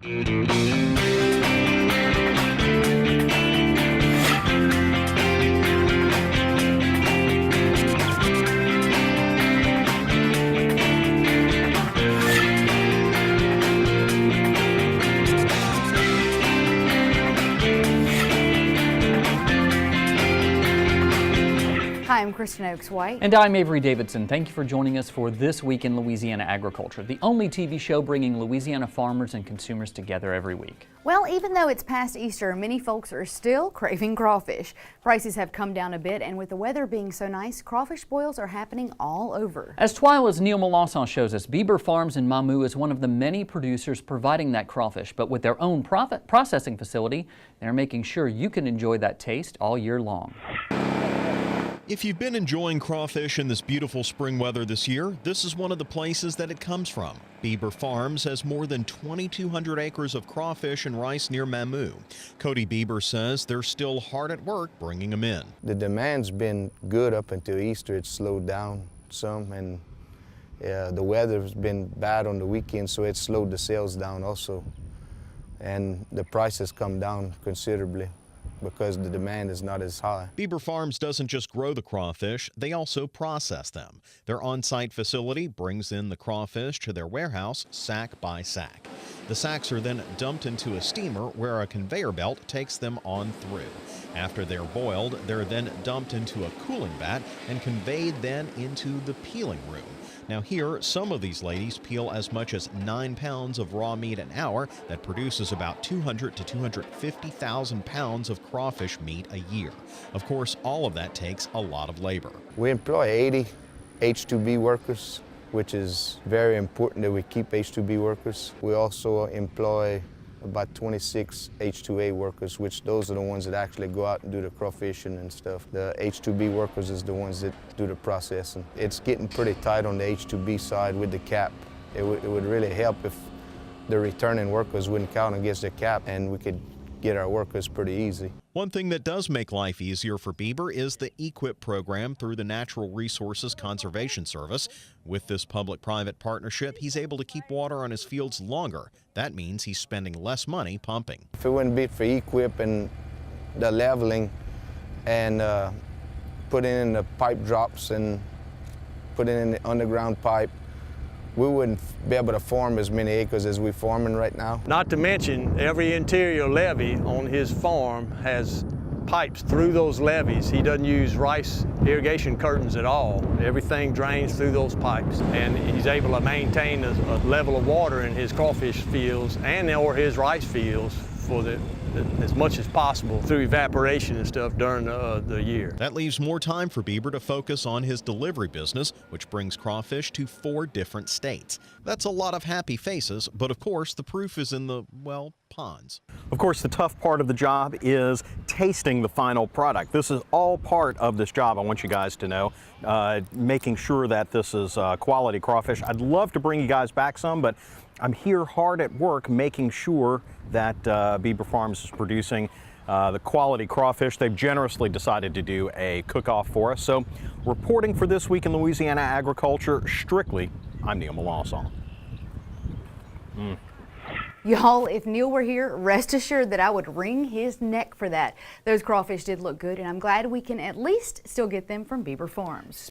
Hi, I'm Kristen Oaks-White. And I'm Avery Davidson. Thank you for joining us for This Week in Louisiana Agriculture, the only TV show bringing Louisiana farmers and consumers together every week. Well, even though it's past Easter, many folks are still craving crawfish. Prices have come down a bit, and with the weather being so nice, crawfish boils are happening all over. As TWILA's Neil Melancon shows us, Beiber Farms in Mamou is one of the many producers providing that crawfish, but with their own processing facility, they're making sure you can enjoy that taste all year long. If you've been enjoying crawfish in this beautiful spring weather this year, this is one of the places that it comes from. Beiber Farms has more than 2,200 acres of crawfish and rice near Mamou. Cody Beiber says they're still hard at work bringing them in. The demand's been good up until Easter. It's slowed down some, and the weather's been bad on the weekend, so it slowed the sales down also. And the prices come down considerably because the demand is not as high. Beiber Farms doesn't just grow the crawfish, they also process them. Their on-site facility brings in the crawfish to their warehouse sack by sack. The sacks are then dumped into a steamer where a conveyor belt takes them on through. After they're boiled, they're then dumped into a cooling vat and conveyed then into the peeling room. Now here, some of these ladies peel as much as 9 pounds of raw meat an hour that produces about 200 to 250,000 pounds of crawfish meat a year. Of course, all of that takes a lot of labor. We employ 80 H2B workers, which is very important that we keep H2B workers. We also employ about 26 H2A workers, which those are the ones that actually go out and do the crawfishing and stuff. The H2B workers is the ones that do the processing. It's getting pretty tight on the H2B side with the cap. It would really help if the returning workers wouldn't count against the cap and we could get our workers pretty easy. One thing that does make life easier for Beiber is the EQIP program through the Natural Resources Conservation Service. With this public-private partnership, he's able to keep water on his fields longer. That means he's spending less money pumping. If it wouldn't be for EQIP and the leveling and putting in the pipe drops and putting in the underground pipe, we wouldn't be able to farm as many acres as we're farming right now. Not to mention, every interior levee on his farm has pipes through those levees. He doesn't use rice irrigation curtains at all. Everything drains through those pipes, and he's able to maintain a level of water in his crawfish fields or his rice fields for as much as possible through evaporation and stuff during the year. That leaves more time for Beiber to focus on his delivery business, which brings crawfish to 4 different states. That's a lot of happy faces, but of course the proof is in the, well, ponds. Of course, the tough part of the job is tasting the final product. This is all part of this job, I want you guys to know, making sure that this is quality crawfish. I'd love to bring you guys back some, but I'm here hard at work making sure that Beiber Farms is producing the quality crawfish. They've generously decided to do a cook-off for us. So, reporting for This Week in Louisiana Agriculture, strictly, I'm Neil Melancon. Y'all, if Neil were here, rest assured that I would wring his neck for that. Those crawfish did look good, and I'm glad we can at least still get them from Beiber Farms.